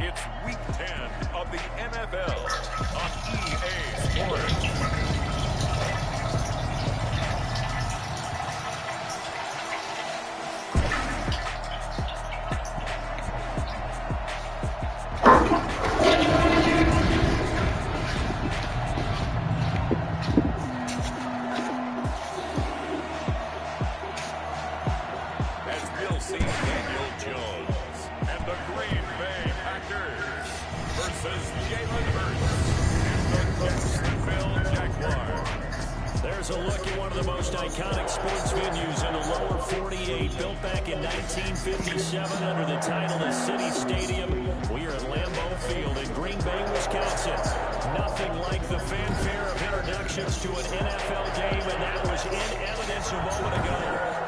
It's Week 10 of the NFL on EA Sports. There's a look at one of the most iconic sports venues in the lower 48, built back in 1957 under the title of City Stadium. We are at Lambeau Field in Green Bay, Wisconsin. Nothing like the fanfare of introductions to an NFL game, and that was in evidence a moment ago.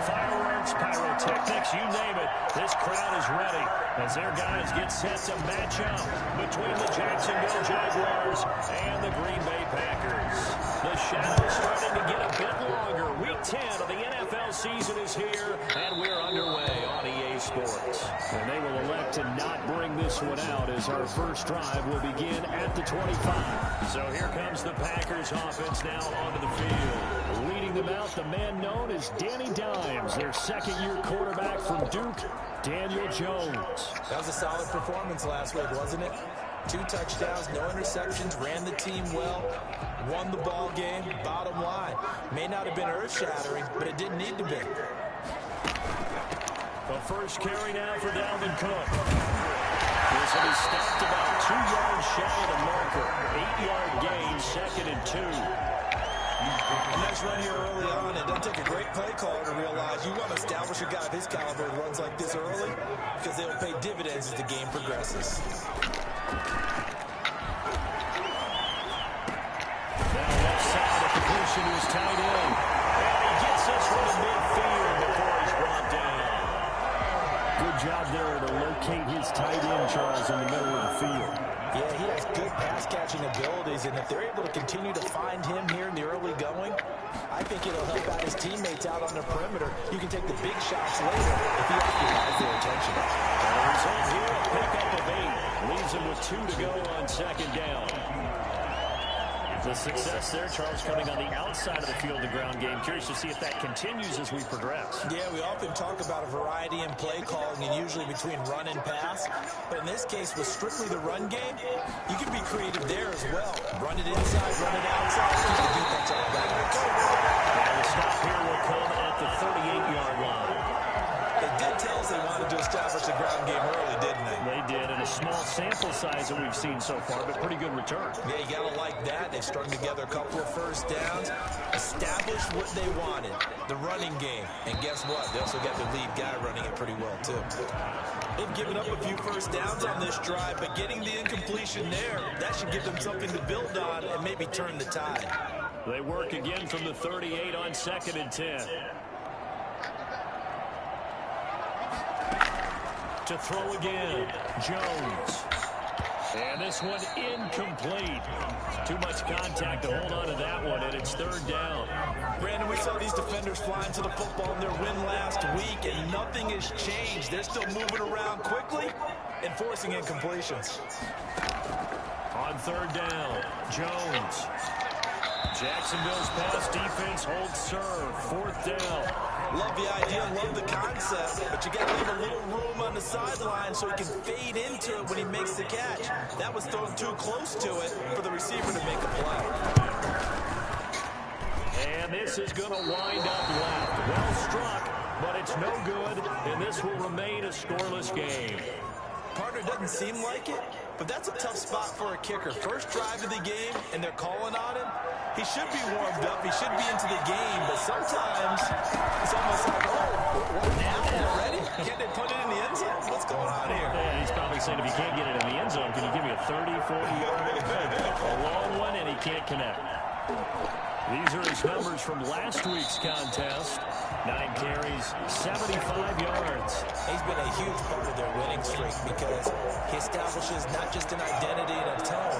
Fireworks, pyrotechnics, you name it. This crowd is ready as their guys get set to match up between the Jacksonville Jaguars and the Green Bay Packers. The shadow's starting to get a bit longer. Week 10 of the NFL season is here, and we're underway on EA Sports. And they will elect to not bring this one out as our first drive will begin at the 25. So here comes the Packers offense now onto the field. Leading them out, the man known as Danny Dimes, their second-year quarterback from Duke, Daniel Jones. That was a solid performance last week, wasn't it? 2 touchdowns, no interceptions, ran the team well, won the ball game, bottom line. May not have been earth-shattering, but it didn't need to be. The first carry now for Dalvin Cook. This will be stopped about 2 yards shy of the marker. 8-yard gain, 2nd and 2. Nice run here early on. It doesn't take a great play caller to realize you want to establish a guy of his caliber who runs like this early because they'll pay dividends as the game progresses. Now left side, a completion to his tight end. And he gets this one to midfield before he's brought down. Good job there to locate his tight end, Charles, in the middle of the field. Yeah, he has good pass-catching abilities, and if they're able to continue to find him here in the early going, I think it'll help out his teammates out on the perimeter. You can take the big shots later if he occupies their attention. And the result here, a pickup of 8. Leaves him with 2 to go on 2nd down. The success there, Charles, coming on the outside of the field, the ground game. Curious to see if that continues as we progress. Yeah, we often talk about a variety in play calling and usually between run and pass. But in this case, with strictly the run game, you can be creative there as well. Run it inside, run it outside, keep the defense off balance. And the stop here will come at the 38-yard line. They did tell us they wanted to establish the ground game early, didn't they? They did, and a small sample size that we've seen so far, but pretty good return. Yeah, you got to like that. They strung together a couple of first downs, established what they wanted, the running game. And guess what? They also got their lead guy running it pretty well, too. They've given up a few first downs on this drive, but getting the incompletion there, that should give them something to build on and maybe turn the tide. They work again from the 38 on 2nd and 10. To throw again, Jones. And this one incomplete. Too much contact to hold on to that one, and it's 3rd down. Brandon, we saw these defenders flying to the football in their win last week, and nothing has changed. They're still moving around quickly and forcing incompletions. On 3rd down, Jones. Jacksonville's pass defense holds serve. 4th down. Love the idea, love the concept, but you got to leave a little room on the sideline so he can fade into it when he makes the catch. That was thrown too close to it for the receiver to make a play. And this is going to wind up left. Well struck, but it's no good, and this will remain a scoreless game. Partner, doesn't seem like it, but that's a tough spot for a kicker. First drive of the game, and they're calling on him. He should be warmed up. He should be into the game, but sometimes it's almost like, what now? Already? Can't they put it in the end zone? What's going on here? Yeah, he's probably saying if he can't get it in the end zone, can you give me a 30, 40-yard? A long one, and he can't connect. These are his numbers from last week's contest. 9 carries, 75 yards. He's been a huge part of their winning streak because he establishes not just an identity and a tone,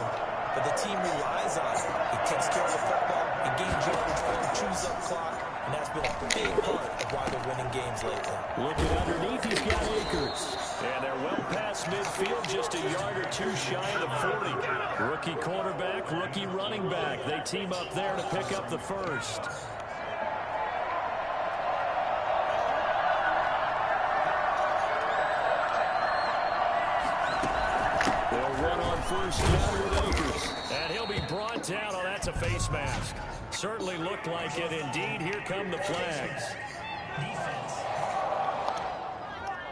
but the team relies on it. He takes care of the football, he gains yardage for him, chews up clock, and that's been a big part of why they're winning games lately. Looking underneath, he's got Akers. And they're well past midfield, just a yard or two shy of the 40. Rookie quarterback, rookie running back. They team up there to pick up the first. They'll run on first down with Akers. And he'll be brought down. Oh, that's a face mask. Certainly looked like it. Indeed, here come the flags.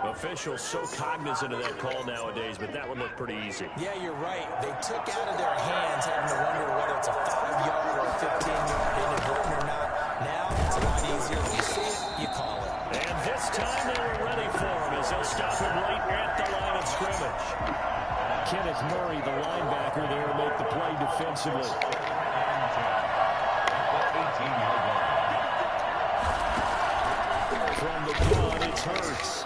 Officials so cognizant of that call nowadays, but that one looked pretty easy. Yeah, you're right. They took out of their hands having to wonder whether it's a 5-yard or a 15-yard inadvertent or not. Now it's a lot easier. You see it, you call it. And this time they were ready for him as they'll stop him right at the line of scrimmage. Kenneth Murray, the linebacker there, to make the play defensively. From the gun, it's Hurts.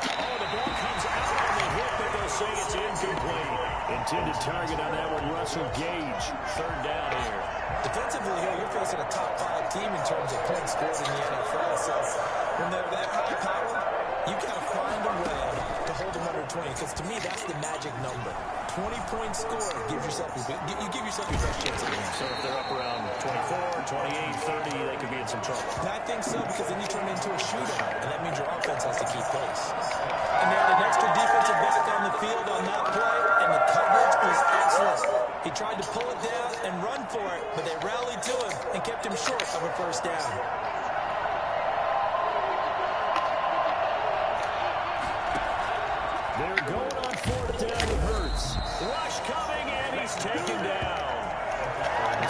Oh, the ball comes out on the hit, but they'll say it's incomplete. Intended target on that one, Russell Gage. Third down here. Defensively here, you're facing a top 5 team in terms of points scored in the NFL. So when they're that high power, you got to find a way to hold them under 20. Because to me, that's the magic number. 20 points scored gives yourself you give yourself your best chance of winning. So if they're up around 24, 28, 30, they could be in some trouble. And I think so, because then you turn it into a shootout, and that means your offense has to keep pace. And they had an extra defensive back on the field on that play, and the coverage was excellent. He tried to pull it down and run for it, but they rallied to him and kept him short of a first down. They're going on fourth down with Hurts. Rush coming, and he's taken down.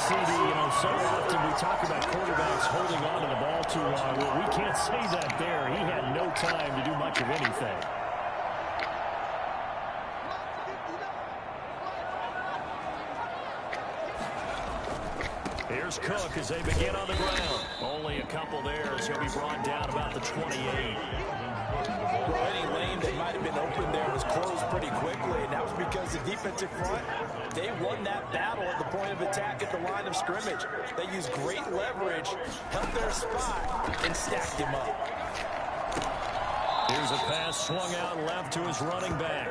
CD, so often we talk about quarterbacks holding on to the ball too long. Well, we can't say that there. He had no time to do much of anything. Here's Cook as they begin on the ground. Only a couple there as he'll be brought down about the 28. Well, any lane that might have been open there was closed pretty quickly, and that was because the defensive front, they won that battle at the point of attack at the line of scrimmage. They used great leverage, held their spot, and stacked him up. Here's a pass swung out left to his running back.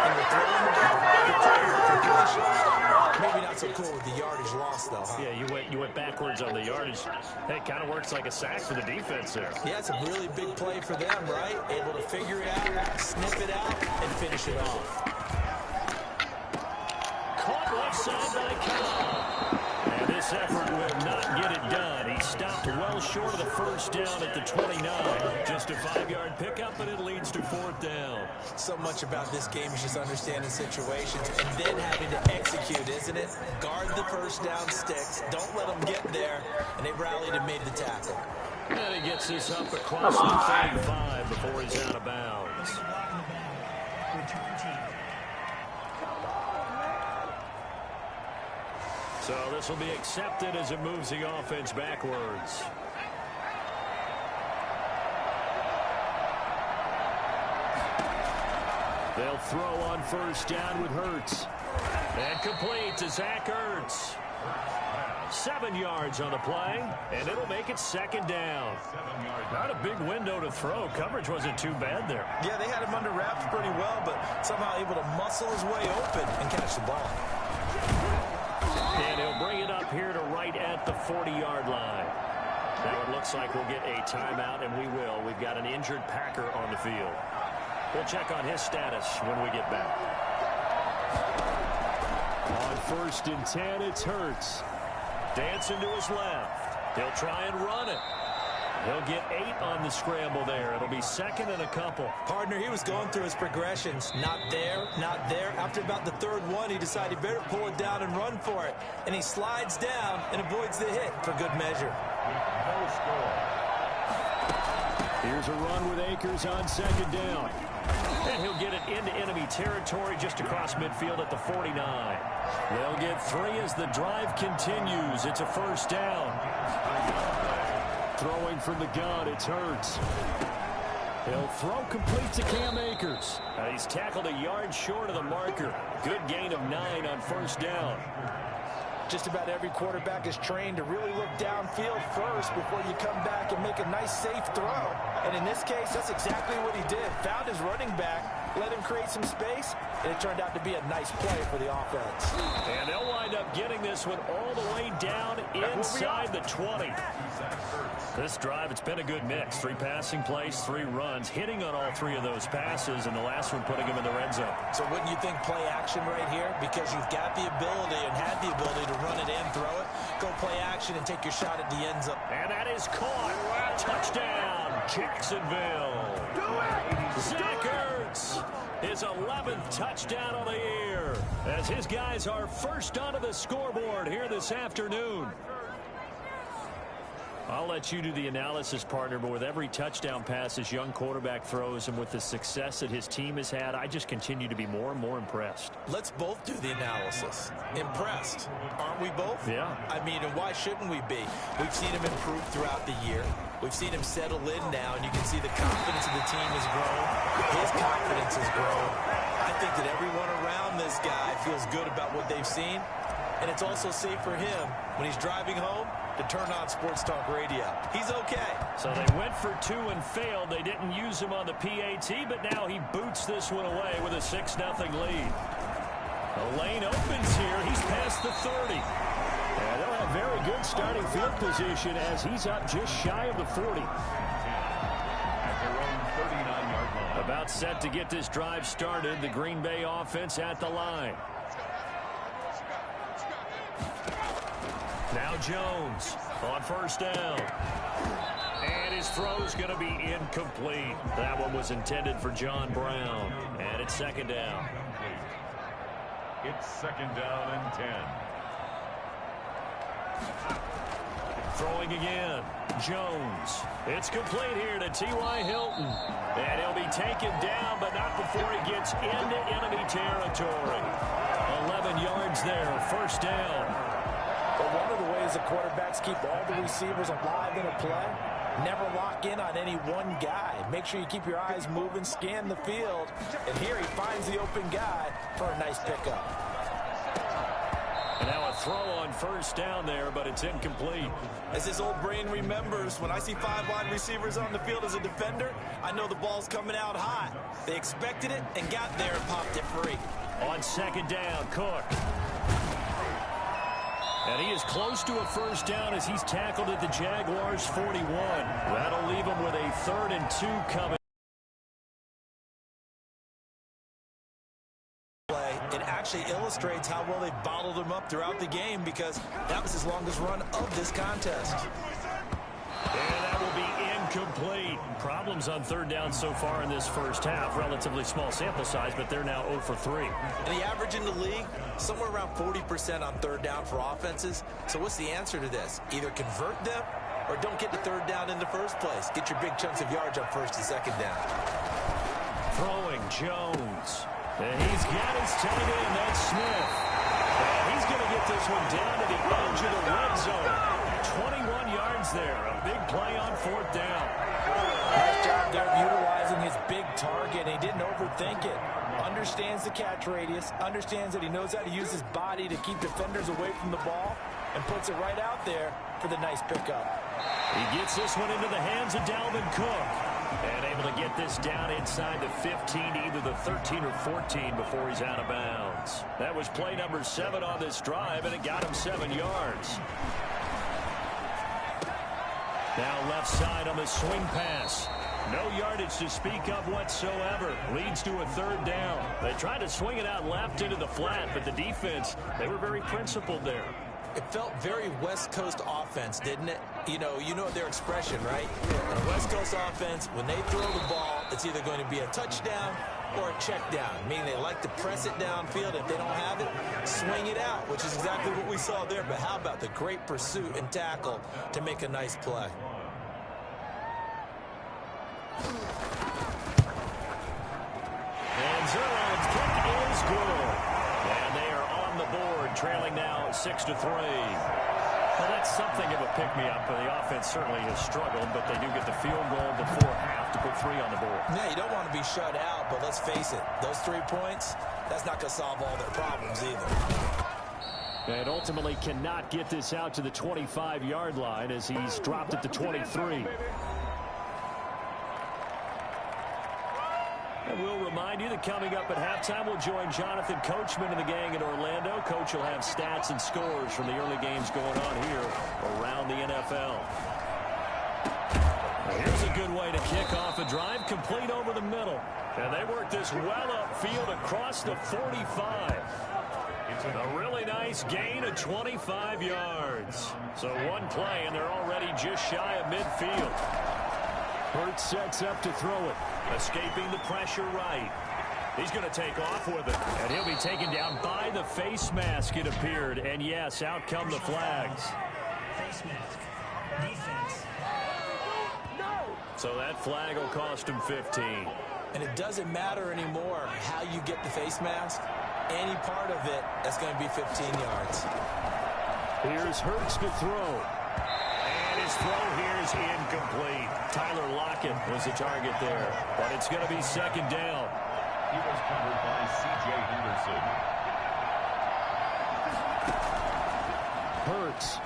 And they're throwing the ball, they're throwing the completion. Maybe not so cool with the yardage loss, though, huh? Yeah, you went backwards on the yardage. Hey, it kind of works like a sack for the defense there. Yeah, it's a really big play for them, right? Able to figure it out, snip it out, and finish it off. Caught left side by Cobb. And this effort will not get it done. He stopped well short of the first down at the 29. Just a 5-yard pickup, and it leads to fourth down. So much about this game is just understanding situations and then having to execute, isn't it? Guard the first down sticks. Don't let them get there. And they rallied and made the tackle. And he gets this up across the 35 before he's out of bounds. So this will be accepted as it moves the offense backwards. They'll throw on first down with Hurts. And complete to Zach Ertz. 7 yards on the play, and it'll make it second down. Not a big window to throw. Coverage wasn't too bad there. Yeah, they had him under wraps pretty well, but somehow able to muscle his way open and catch the ball. And he'll bring it up here to right at the 40-yard line. Now it looks like we'll get a timeout, and we will. We've got an injured Packer on the field. We'll check on his status when we get back. On first and 10, it's Hurts. Dancing to his left. He'll try and run it. He'll get 8 on the scramble there. It'll be second and a couple. Partner, he was going through his progressions. Not there, not there. After about the third one, he decided he better pull it down and run for it. And he slides down and avoids the hit for good measure. Here's a run with Akers on second down. And he'll get it into enemy territory just across midfield at the 49. They'll get 3 as the drive continues. It's a first down. Throwing from the gun, it's Hurts. He'll throw complete to Cam Akers. He's tackled a yard short of the marker. Good gain of 9 on first down. Just about every quarterback is trained to really look downfield first before you come back and make a nice, safe throw. And in this case, that's exactly what he did. Found his running back, let him create some space, and it turned out to be a nice play for the offense. And they'll wind up getting this one all the way down inside the 20. This drive, it's been a good mix. 3 passing plays, 3 runs, hitting on all 3 of those passes, and the last one putting him in the red zone. So wouldn't you think play action right here? Because you've got the ability and had the ability to run it in, throw it, go play action, and take your shot at the end zone. And that is caught. Touchdown, Jacksonville. Zach Ertz, his 11th touchdown of the year, as his guys are first onto the scoreboard here this afternoon. I'll let you do the analysis, partner, but with every touchdown pass this young quarterback throws and with the success that his team has had, I just continue to be more and more impressed. Let's both do the analysis. Impressed, aren't we both? Yeah. I mean, and why shouldn't we be? We've seen him improve throughout the year. We've seen him settle in now, and you can see the confidence of the team has grown. His confidence has grown. I think that everyone around this guy feels good about what they've seen, and it's also safe for him when he's driving home to turn on Sports Talk Radio. He's okay. So they went for 2 and failed. They didn't use him on the PAT, but now he boots this one away with a 6-0 lead. The lane opens here. He's past the 30. And they'll have very good starting field position as he's up just shy of the 40. About set to get this drive started. The Green Bay offense at the line. Now Jones on first down. And his throw's going to be incomplete. That one was intended for John Brown. And it's 2nd down. It's 2nd down and 10. Throwing again. Jones. It's complete here to T.Y. Hilton. And he'll be taken down, but not before he gets into enemy territory. 11 yards there. First down. But one of the ways the quarterbacks keep all the receivers alive in a play, never lock in on any one guy. Make sure you keep your eyes moving, scan the field. And here he finds the open guy for a nice pickup. And now a throw on first down there, but it's incomplete. As his old brain remembers, when I see 5 wide receivers on the field as a defender, I know the ball's coming out hot. They expected it and got there and popped it free. On 2nd down, Cook. And he is close to a first down as he's tackled at the Jaguars' 41. That'll leave him with a 3rd and 2 coming. It actually illustrates how well they've bottled him up throughout the game because that was his longest run of this contest. And that will be incomplete. Problems on 3rd down so far in this first half. Relatively small sample size, but they're now 0 for 3. And the average in the league, somewhere around 40% on 3rd down for offenses. So what's the answer to this? Either convert them or don't get to 3rd down in the first place. Get your big chunks of yards on 1st and 2nd down. Throwing Jones. And he's got his tight end, that's Smith. And he's going to get this one down to the edge of the red zone. 21 yards there. A big play on 4th down. Nice job there of utilizing his big target. He didn't overthink it. Understands the catch radius. Understands that he knows how to use his body to keep defenders away from the ball. And puts it right out there for the nice pickup. He gets this one into the hands of Dalvin Cook. And able to get this down inside the 15, either the 13 or 14 before he's out of bounds. That was play number 7 on this drive, and it got him 7 yards. Now left side on the swing pass. No yardage to speak of whatsoever. Leads to a 3rd down. They tried to swing it out left into the flat, but the defense, they were very principled there. It felt very West Coast offense, didn't it? You know their expression, right? On a West Coast offense, when they throw the ball, it's either going to be a touchdown or a check down, meaning they like to press it downfield. If they don't have it, swing it out, which is exactly what we saw there. But how about the great pursuit and tackle to make a nice play? And Zerlin's kick is good. And they are on the board, trailing now 6-3. Well, that's something of a pick-me-up. The offense certainly has struggled, but they do get the field goal before half to put 3 on the board. Yeah, you don't want to be shut out, but let's face it, those 3 points, that's not going to solve all their problems either. And ultimately cannot get this out to the 25-yard line as he's dropped at the 23. And we'll remind you that coming up at halftime, we'll join Jonathan Coachman and the gang in Orlando. Coach will have stats and scores from the early games going on here around the NFL. Here's a good way to kick off a drive, complete over the middle. And they work this well upfield across the 45. A really nice gain of 25 yards. So one play, and they're already just shy of midfield. Hurts sets up to throw it. Escaping the pressure right. He's going to take off with it. And he'll be taken down by the face mask, it appeared. And yes, out come the flags. Face mask. Defense. So that flag will cost him 15. And it doesn't matter anymore how you get the face mask. Any part of it, that's going to be 15 yards. Here's Hurts to throw. And his throw here is incomplete. Tyler Lockett was the target there. But it's going to be second down. He was covered by C.J. Henderson. Hurts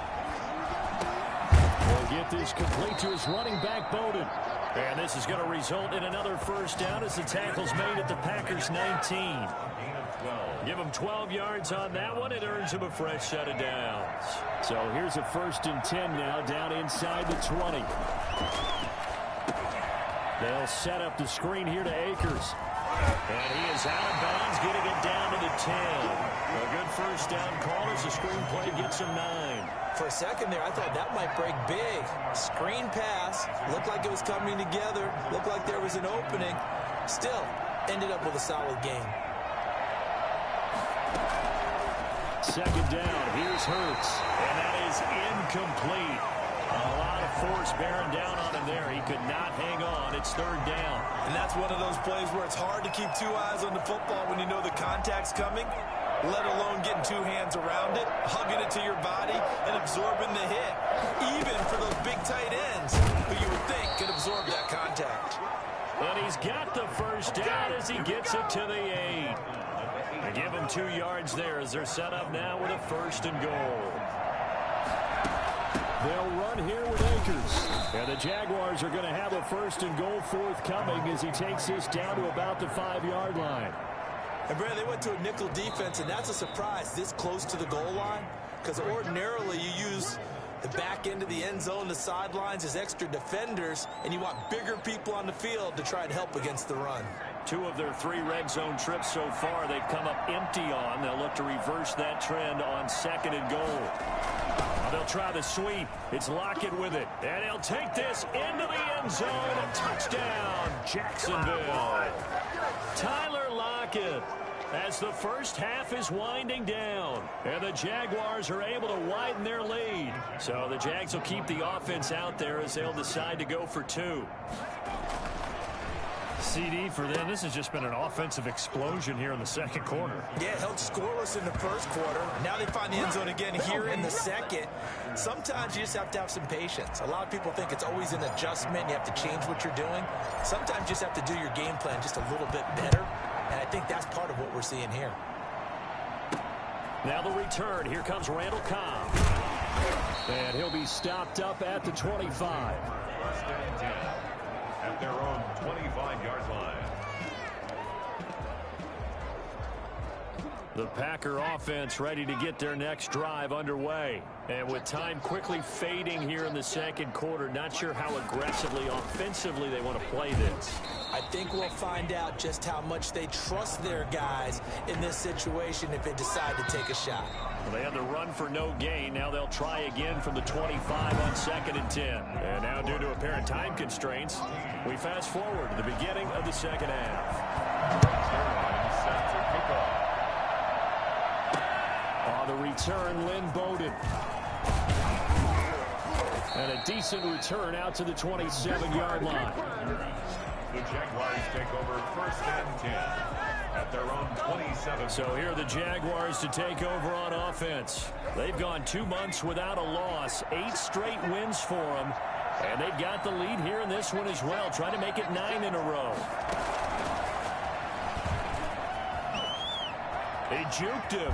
will get this complete to his running back, Bowden. And this is going to result in another first down as the tackle's made at the Packers' 19. Give him 12 yards on that one. It earns him a fresh set of downs. So here's a 1st and 10 now down inside the 20. They'll set up the screen here to Akers. And he is out of bounds, getting it down to the 10. A good first down call as the screen play gets him 9. For a second there, I thought that might break big. Screen pass. Looked like it was coming together. Looked like there was an opening. Still, ended up with a solid game. Second down, here's Hurts. And that is incomplete. A lot of force bearing down on him there. He could not hang on. It's third down. And that's one of those plays where it's hard to keep two eyes on the football when you know the contact's coming, let alone getting two hands around it, hugging it to your body, and absorbing the hit. Even for those big tight ends who you would think could absorb that contact. And he's got the first down as he gets it to the 8. They give him 2 yards there as they're set up now with a 1st and goal. They'll run here with Akers. And the Jaguars are going to have a 1st and goal forthcoming as he takes this down to about the 5-yard line. And, Brad, they went to a nickel defense, and that's a surprise this close to the goal line, because ordinarily you use the back end of the end zone, the sidelines as extra defenders, and you want bigger people on the field to try and help against the run. 2 of their 3 red zone trips so far they've come up empty on. They'll look to reverse that trend on 2nd and goal. They'll try the sweep. It's Lockett with it. And he'll take this into the end zone. A touchdown, Jacksonville. Tyler Lockett as the first half is winding down. And the Jaguars are able to widen their lead. So the Jags will keep the offense out there as they'll decide to go for 2. CD for them. This has just been an offensive explosion here in the second quarter. Yeah, held scoreless in the first quarter. Now they find the end zone again here in the second. Sometimes you just have to have some patience. A lot of people think it's always an adjustment. You have to change what you're doing. Sometimes you just have to do your game plan just a little bit better. And I think that's part of what we're seeing here. Now the return. Here comes Randall Cobb. And he'll be stopped up at the 25. 1st and 10 at their own 25-yard line. The Packer offense ready to get their next drive underway. And with time quickly fading here in the second quarter, not sure how aggressively, offensively they want to play this. I think we'll find out just how much they trust their guys in this situation if they decide to take a shot. Well, they had the run for no gain. Now they'll try again from the 25 on 2nd and 10. And now due to apparent time constraints, we fast forward to the beginning of the second half. Set to kick off. On the return, Lynn Bowden. And a decent return out to the 27-yard line. The Jaguars take over 1st and 10 at their own 27. So here are the Jaguars to take over on offense. They've gone 2 months without a loss, 8 straight wins for them. And they've got the lead here in this one as well, trying to make it 9 in a row. He juked him.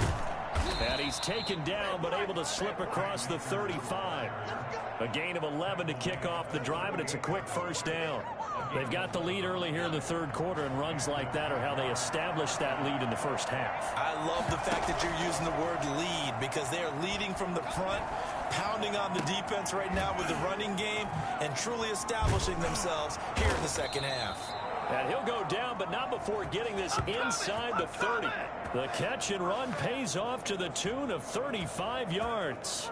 And he's taken down, but able to slip across the 35. A gain of 11 to kick off the drive, and it's a quick first down. They've got the lead early here in the third quarter, and runs like that are how they establish that lead in the first half. I love the fact that you're using the word lead, because they are leading from the front, pounding on the defense right now with the running game, and truly establishing themselves here in the second half. And he'll go down, but not before getting this inside the 30. The catch and run pays off to the tune of 35 yards.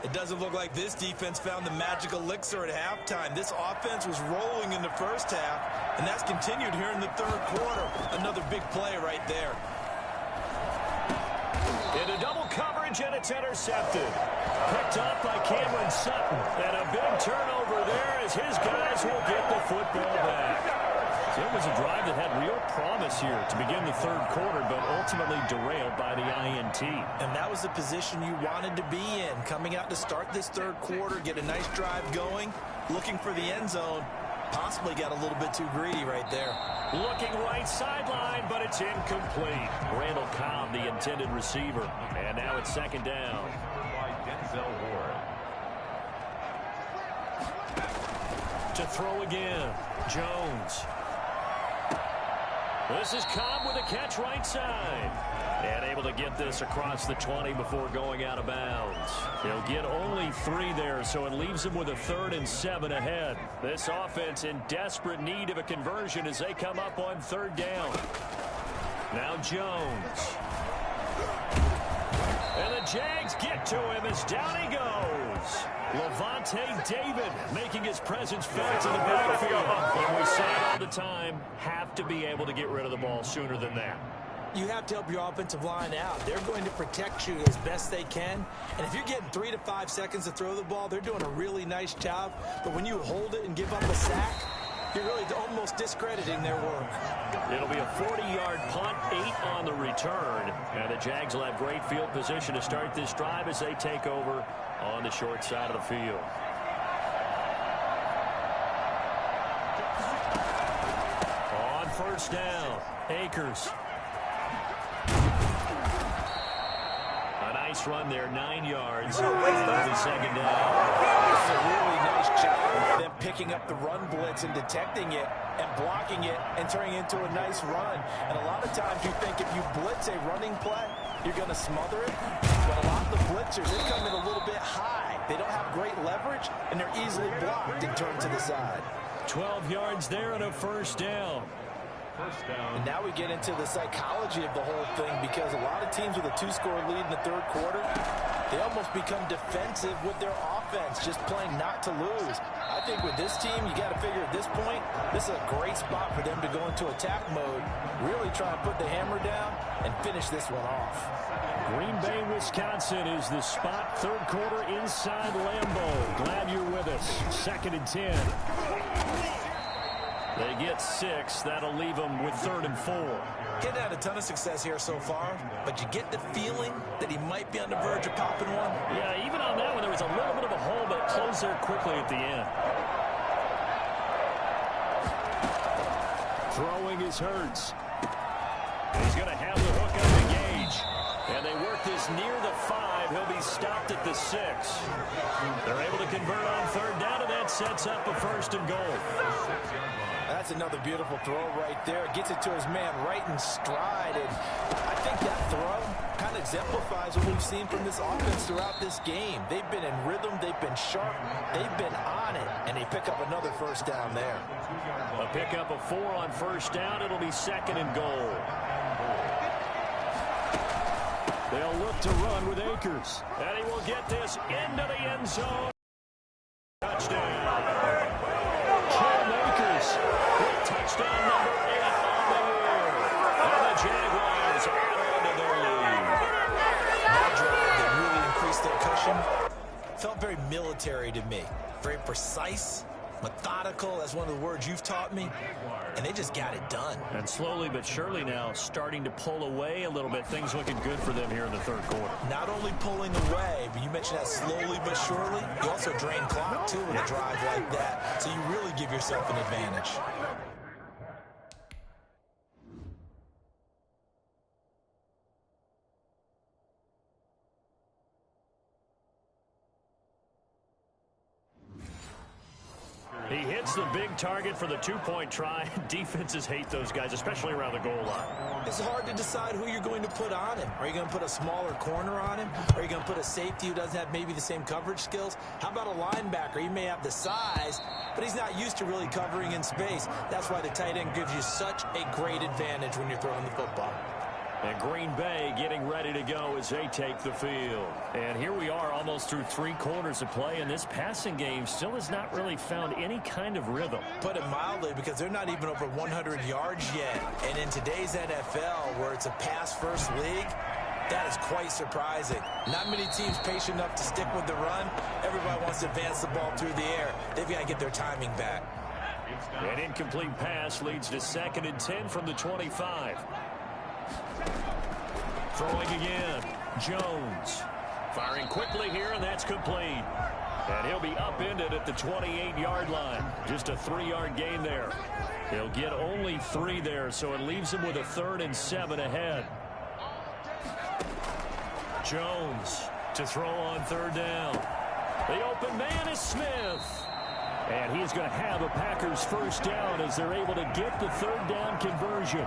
It doesn't look like this defense found the magic elixir at halftime. This offense was rolling in the first half, and that's continued here in the third quarter. Another big play right there. Into double coverage, and it's intercepted. Picked off by Cameron Sutton. And a big turnover there as his guys will get the football back. So it was a drive that had real promise here to begin the third quarter, but ultimately derailed by the INT. And that was the position you wanted to be in. Coming out to start this third quarter, get a nice drive going, looking for the end zone. Possibly got a little bit too greedy right there. Looking right sideline, but it's incomplete. Randall Cobb, the intended receiver. And now it's second down. To throw again, Jones. This is Cobb with a catch right side. And able to get this across the 20 before going out of bounds. He'll get only 3 there, so it leaves him with a 3rd and 7 ahead. This offense in desperate need of a conversion as they come up on 3rd down. Now Jones. And the Jags get to him as down he goes. Levante David making his presence felt in the backfield. And we say it all the time, have to be able to get rid of the ball sooner than that. You have to help your offensive line out. They're going to protect you as best they can. And if you're getting 3 to 5 seconds to throw the ball, they're doing a really nice job. But when you hold it and give up a sack, you're really almost discrediting their work. It'll be a 40-yard punt, 8 on the return. And the Jags will have great field position to start this drive as they take over on the short side of the field. On first down, Akers. A nice run there, 9 yards. And it'll be second down. It's a really nice job of them picking up the run blitz and detecting it and blocking it and turning it into a nice run. And a lot of times you think if you blitz a running play, you're going to smother it. But a lot of the blitzers, they come in a little bit high. They don't have great leverage, and they're easily blocked and turned to the side. 12 yards there and a first down. And now we get into the psychology of the whole thing, because a lot of teams with a 2-score lead in the third quarter, they almost become defensive with their offense, just playing not to lose. I think with this team, you got to figure at this point, this is a great spot for them to go into attack mode, really try and put the hammer down and finish this one off. Green Bay, Wisconsin is the spot. Third quarter inside Lambeau. Glad you're with us. 2nd and 10. They get 6. That'll leave them with 3rd and 4. Getting had a ton of success here so far, but you get the feeling that he might be on the verge of popping one. Yeah, even on that one, there was a little bit of a hole, but it closed there quickly at the end. Throwing is Hurts. He's going to have the hook up to Gage. And they work this near the 5. He'll be stopped at the 6. They're able to convert on 3rd down, and that sets up a 1st and goal. That's another beautiful throw right there. Gets it to his man right in stride. And I think that throw kind of exemplifies what we've seen from this offense throughout this game. They've been in rhythm. They've been sharp. They've been on it. And they pick up another 1st down there. A pickup of 4 on 1st down. It'll be 2nd and goal. They'll look to run with Akers. And he will get this into the end zone. Touchdown. Cam Akers with touchdown number 8 on the year. And the Jaguars add on to their lead. That drive that really increased their cushion felt very military to me. Very precise, methodical, as one of the words you've taught me. And they just got it done. And slowly but surely now starting to pull away a little bit. Things looking good for them here in the third quarter. Not only pulling away, but you mentioned that slowly but surely. You also drain clock, too, with a drive like that. So you really give yourself an advantage. That's the big target for the two-point try. Defenses hate those guys, especially around the goal line. It's hard to decide who you're going to put on him. Are you going to put a smaller corner on him? Are you going to put a safety who doesn't have maybe the same coverage skills? How about a linebacker? He may have the size, but he's not used to really covering in space. That's why the tight end gives you such a great advantage when you're throwing the football. And Green Bay getting ready to go as they take the field. And here we are almost through 3 quarters of play, and this passing game still has not really found any kind of rhythm. Put it mildly, because they're not even over 100 yards yet. And in today's NFL, where it's a pass-first league, that is quite surprising. Not many teams patient enough to stick with the run. Everybody wants to advance the ball through the air. They've got to get their timing back. An incomplete pass leads to 2nd and 10 from the 25. Throwing again. Jones. Firing quickly here, and that's complete. And he'll be upended at the 28-yard line. Just a 3-yard gain there. He'll get only 3 there, so it leaves him with a 3rd and 7 ahead. Jones to throw on 3rd down. The open man is Smith. And he's going to have a Packers first down as they're able to get the 3rd down conversion.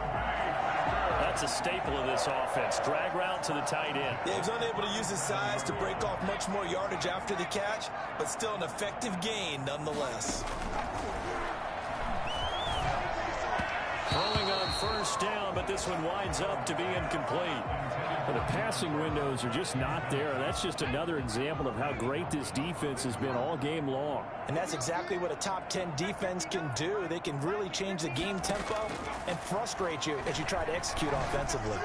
That's a staple of this offense. Drag route to the tight end. Yeah, he's unable to use his size to break off much more yardage after the catch, but still an effective gain nonetheless. Throwing on 1st down, but this one winds up to be incomplete. Well, the passing windows are just not there. That's just another example of how great this defense has been all game long. And that's exactly what a top 10 defense can do. They can really change the game tempo and frustrate you as you try to execute offensively.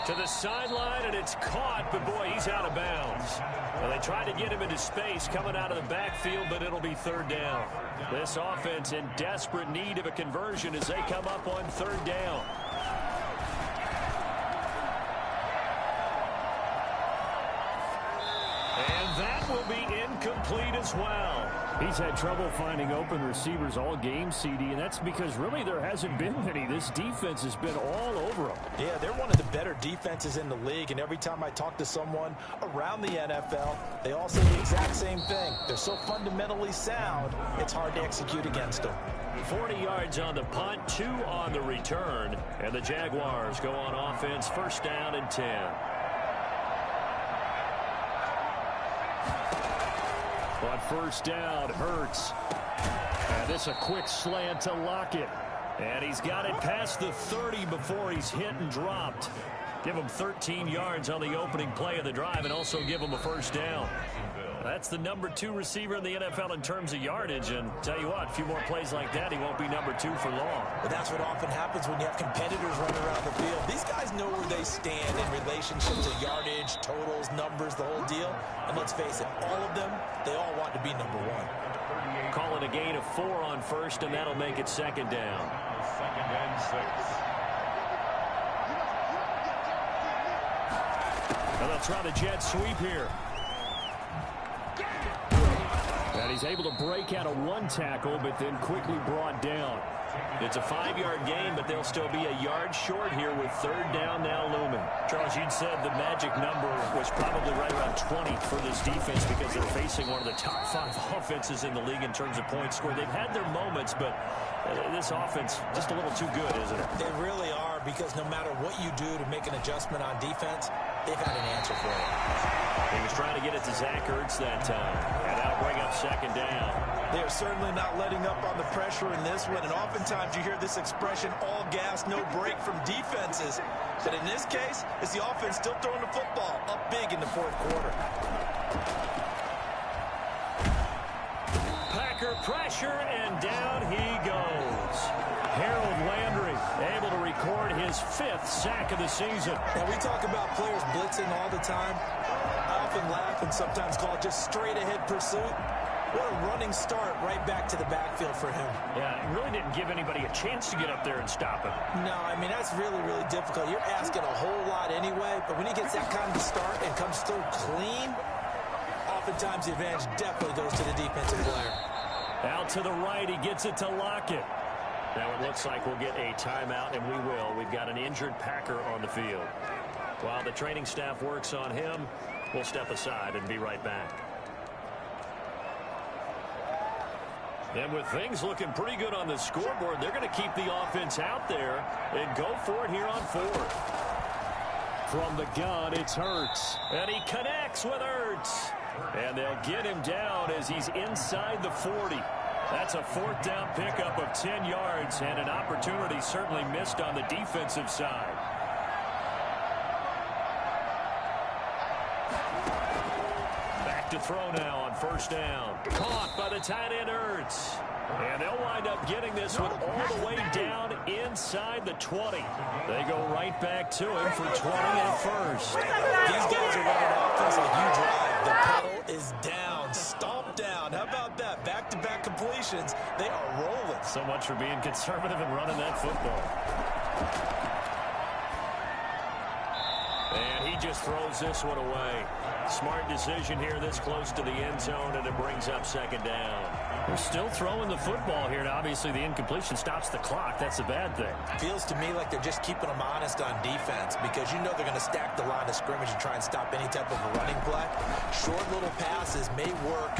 To the sideline, and it's caught, but boy, he's out of bounds. Well, they tried to get him into space coming out of the backfield, but it'll be 3rd down. This offense in desperate need of a conversion as they come up on 3rd down. And that will be incomplete as well. He's had trouble finding open receivers all game, CD, and that's because really there hasn't been many. This defense has been all over them. Yeah, they're one of the better defenses in the league, and every time I talk to someone around the NFL, they all say the exact same thing. They're so fundamentally sound, it's hard to execute against them. 40 yards on the punt, 2 on the return, and the Jaguars go on offense, 1st down and 10. On 1st down, Hurts. And this a quick slant to Lockett. And he's got it past the 30 before he's hit and dropped. Give him 13 yards on the opening play of the drive and also give him a 1st down. That's the number 2 receiver in the NFL in terms of yardage. And tell you what, a few more plays like that, he won't be number 2 for long. But that's what often happens when you have competitors running around the field. These guys know where they stand in relationship to yardage, totals, numbers, the whole deal. And let's face it, all of them, they all want to be number 1. Calling a gain of 4 on 1st, and that'll make it 2nd down. 2nd and 6. And they'll try the jet sweep here. And he's able to break out of 1 tackle, but then quickly brought down. It's a 5-yard gain, but they'll still be a yard short here with 3rd down now looming. Charles, you'd said the magic number was probably right around 20 for this defense because they're facing one of the top 5 offenses in the league in terms of points scored. They've had their moments, but this offense just a little too good, isn't it? They really are, because no matter what you do to make an adjustment on defense, they've had an answer for it. He was trying to get it to Zach Ertz that time, and that'll bring up 2nd down. They are certainly not letting up on the pressure in this one, and oftentimes you hear this expression, all gas, no break from defenses. But in this case, it's the offense still throwing the football up big in the 4th quarter. Packer pressure, and down he goes. Harold Landry able to record his 5th sack of the season. And we talk about players blitzing all the time. I often laugh and sometimes call it just straight-ahead pursuit. What a running start right back to the backfield for him. Yeah, it really didn't give anybody a chance to get up there and stop him. No, I mean, that's really, really difficult. You're asking a whole lot anyway, but when he gets that kind of start and comes through clean, oftentimes the advantage definitely goes to the defensive player. Out to the right, he gets it to Lockett. Now it looks like we'll get a timeout, and we will. We've got an injured Packer on the field. While the training staff works on him, we'll step aside and be right back. And with things looking pretty good on the scoreboard, they're going to keep the offense out there and go for it here on fourth. From the gun, it's Hurts. And he connects with Hurts. And they'll get him down as he's inside the 40. That's a fourth down pickup of 10 yards and an opportunity certainly missed on the defensive side. Back to throw now on first down. Caught by the tight end Hurts. And they'll wind up getting this one all the way down inside the 20. They go right back to him for 20 at first. These guys are running offense like you drive. The pedal is down, stomped down. How about that? Back-to-back completions. They are rolling. So much for being conservative and running that football. And he just throws this one away. Smart decision here this close to the end zone, and it brings up second down. We're still throwing the football here, and obviously the incompletion stops the clock. That's a bad thing. Feels to me like they're just keeping them honest on defense because you know they're going to stack the line of scrimmage and try and stop any type of a running play. Short little passes may work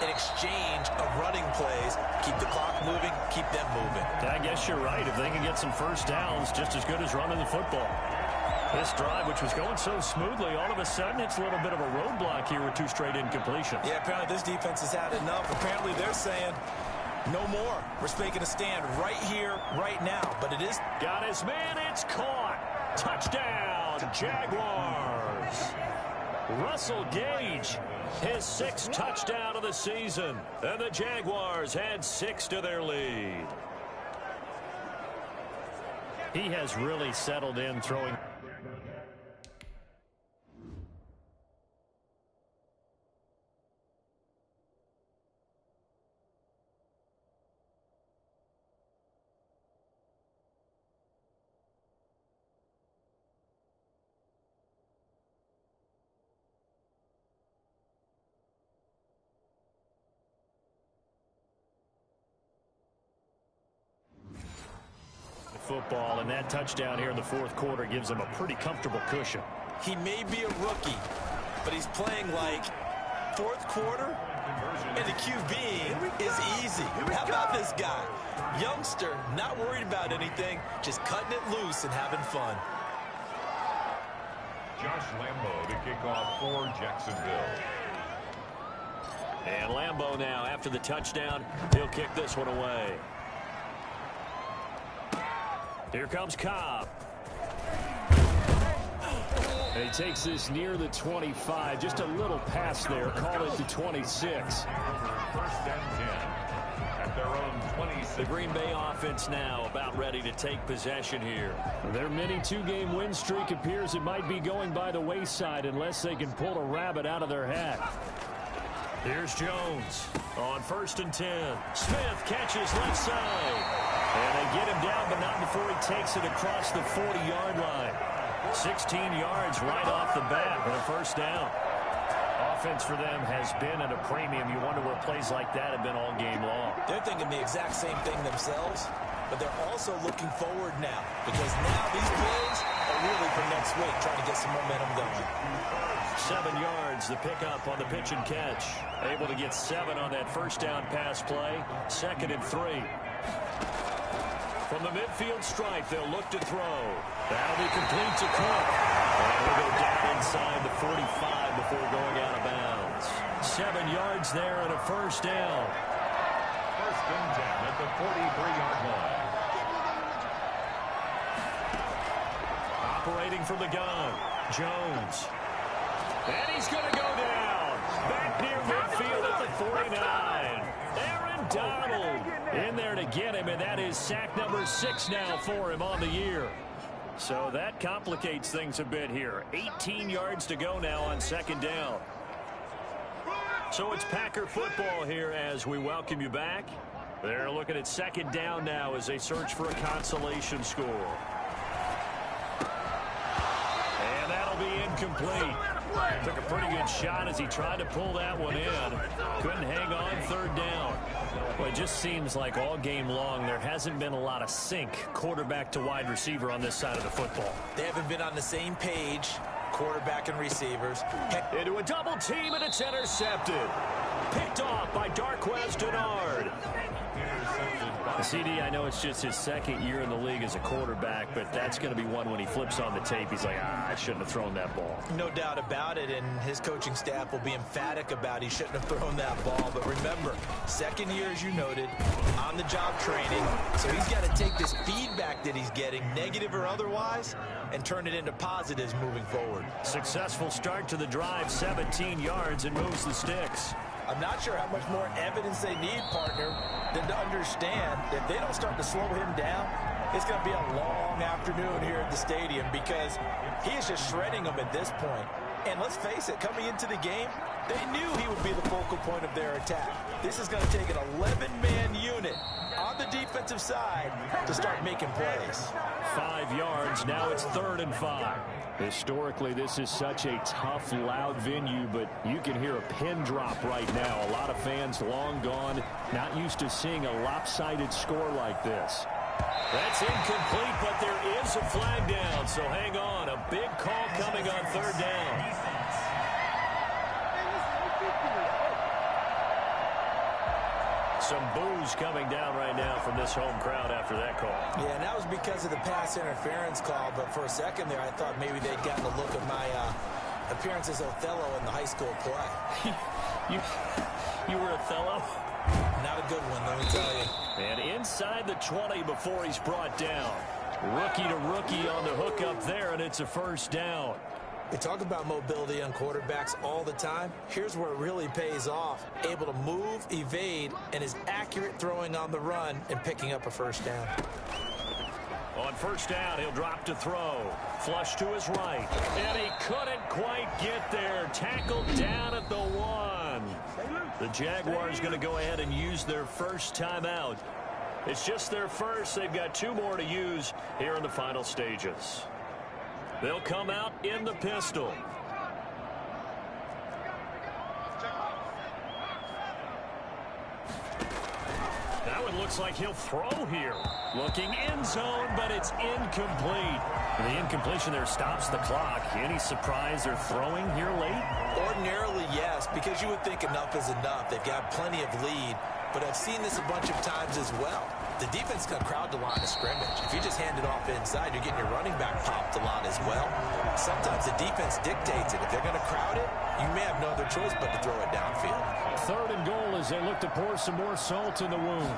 in exchange of running plays. Keep the clock moving, keep them moving. I guess you're right. If they can get some first downs, just as good as running the football. This drive, which was going so smoothly, all of a sudden it's a little bit of a roadblock here with two straight incompletions. Yeah, apparently this defense has had enough. Apparently they're saying, no more. We're making a stand right here, right now. But it is... Got his man, it's caught. Touchdown, Jaguars. Russell Gage, his sixth touchdown of the season. And the Jaguars add 6 to their lead. He has really settled in throwing... football, and that touchdown here in the fourth quarter gives him a pretty comfortable cushion. He may be a rookie, but he's playing like fourth quarter, and the QB is easy. How about this guy? Youngster, not worried about anything, just cutting it loose and having fun. Josh Lambo to kick off for Jacksonville. And Lambo now, after the touchdown, he'll kick this one away. Here comes Cobb. And he takes this near the 25. Just a little pass there. Call it the 26. First and 10 at their own 26. The Green Bay offense now about ready to take possession here. Their mini two-game win streak appears it might be going by the wayside unless they can pull a rabbit out of their hat. Here's Jones on first and 10. Smith catches left side. And they get him down, but not before he takes it across the 40-yard line. 16 yards right off the bat for a first down. Offense for them has been at a premium. You wonder where plays like that have been all game long. They're thinking the exact same thing themselves, but they're also looking forward now because now these plays are really for next week, trying to get some momentum going. 7 yards, the pickup on the pitch and catch. Able to get 7 on that first down pass play. 2nd and 3. From the midfield stripe, they'll look to throw. That'll be complete to Cook. And we'll go down inside the 45 before going out of bounds. 7 yards there and a first down. First and 10 at the 43-yard line. Operating from the gun, Jones. And he's going to go down. Back near midfield at the 49. Aaron Donald in there to get him, and that is sack number 6 now for him on the year. So that complicates things a bit here. 18 yards to go now on second down. So it's Packer football here as we welcome you back. They're looking at second down now as they search for a consolation score. And that'll be incomplete. Took a pretty good shot as he tried to pull that one in. Couldn't hang on third down. Well, it just seems like all game long there hasn't been a lot of sync quarterback to wide receiver on this side of the football. They haven't been on the same page, quarterback and receivers. Into a double team, and it's intercepted. Picked off by Darquez Denard. CD, I know it's just his second year in the league as a quarterback, but that's going to be one when he flips on the tape. He's like, I shouldn't have thrown that ball. No doubt about it, and his coaching staff will be emphatic about he shouldn't have thrown that ball. But remember, second year, as you noted, on-the-job training. So he's got to take this feedback that he's getting, negative or otherwise, and turn it into positives moving forward. Successful start to the drive, 17 yards, and moves the sticks. I'm not sure how much more evidence they need, partner, than to understand that if they don't start to slow him down, it's going to be a long afternoon here at the stadium because he is just shredding them at this point. And let's face it, coming into the game, they knew he would be the focal point of their attack. This is going to take an 11-man unit on the defensive side to start making plays. 5 yards, now it's 3rd and 5. Historically, this is such a tough, loud venue, but you can hear a pin drop right now. A lot of fans long gone, not used to seeing a lopsided score like this. That's incomplete, but there is a flag down, so hang on. A big call coming on 3rd down. Some boos coming down right now from this home crowd after that call. Yeah, and that was because of the pass interference call, but for a second there I thought maybe they'd gotten a look at my appearance as Othello in the high school play. You were Othello? Not a good one, let me tell you. And inside the 20 before he's brought down. Rookie to rookie on the hook up there, and it's a 1st down. We talk about mobility on quarterbacks all the time. Here's where it really pays off. Able to move, evade, and is accurate throwing on the run and picking up a 1st down. On 1st down, he'll drop to throw. Flush to his right. And he couldn't quite get there. Tackled down at the 1. The Jaguars going to go ahead and use their first timeout. It's just their first. They've got 2 more to use here in the final stages. They'll come out in the pistol. That one looks like he'll throw here. Looking end zone, but it's incomplete. The incompletion there stops the clock. Any surprise they're throwing here late? Ordinarily, yes, because you would think enough is enough. They've got plenty of lead, but I've seen this a bunch of times as well. The defense can crowd the line of scrimmage. If you just hand it off inside, you're getting your running back popped a lot as well. Sometimes the defense dictates it. If they're going to crowd it, you may have no other choice but to throw it downfield. 3rd and goal as they look to pour some more salt in the wound.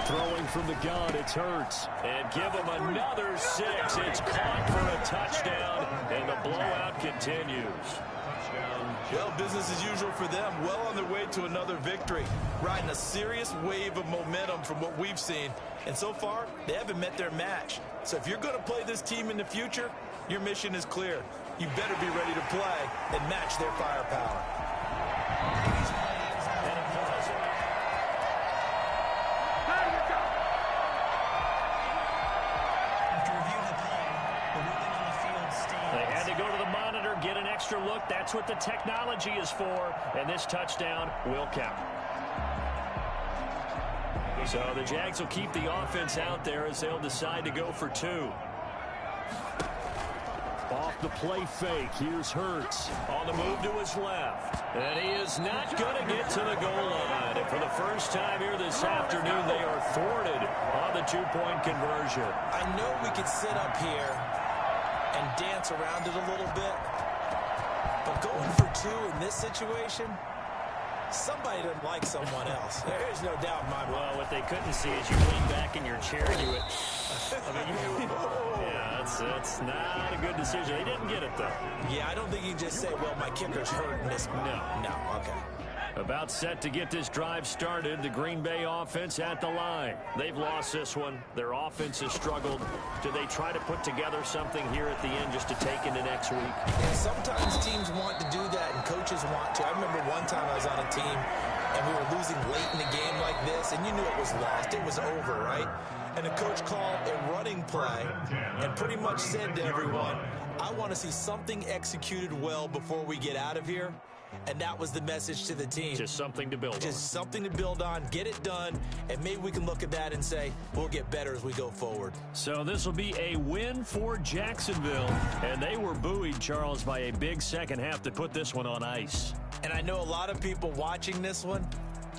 Throwing from the gun, it's Hurts. And give him another 6. It's caught for a touchdown, and the blowout continues. Well, business as usual for them. Well on their way to another victory. Riding a serious wave of momentum from what we've seen. And so far, they haven't met their match. So if you're going to play this team in the future, your mission is clear. You better be ready to play and match their firepower. Get an extra look. That's what the technology is for. And this touchdown will count. So the Jags will keep the offense out there as they'll decide to go for 2. Off the play fake. Here's Hurts on the move to his left. And he is not going to get to the goal line. And for the first time here this afternoon, they are thwarted on the 2-point conversion. I know we could sit up here and dance around it a little bit. But going for 2 in this situation, somebody doesn't like someone else. There's no doubt in my mind. Well, what they couldn't see is you lean back in your chair and you went, yeah, that's not a good decision. They didn't get it, though. Yeah, I don't think you can just say, well, my kicker's hurt in this. No, okay. About set to get this drive started, the Green Bay offense at the line. They've lost this one. Their offense has struggled. Do they try to put together something here at the end just to take into next week? Yeah, sometimes teams want to do that and coaches want to. I remember one time I was on a team and we were losing late in the game like this, and you knew it was lost. It was over, right? And the coach called a running play and pretty much said to everyone, I want to see something executed well before we get out of here. And that was the message to the team. Just something to build on. Just something to build on, get it done, and maybe we can look at that and say, we'll get better as we go forward. So this will be a win for Jacksonville. And they were buoyed, Charles, by a big second half to put this one on ice. And I know a lot of people watching this one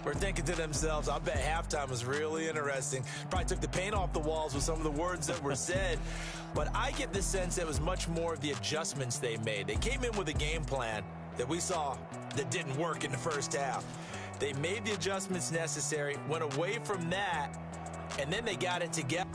were thinking to themselves, I bet halftime was really interesting. Probably took the paint off the walls with some of the words that were said. But I get the sense that it was much more of the adjustments they made. They came in with a game plan that we saw that didn't work in the first half. They made the adjustments necessary, went away from that, and then they got it together.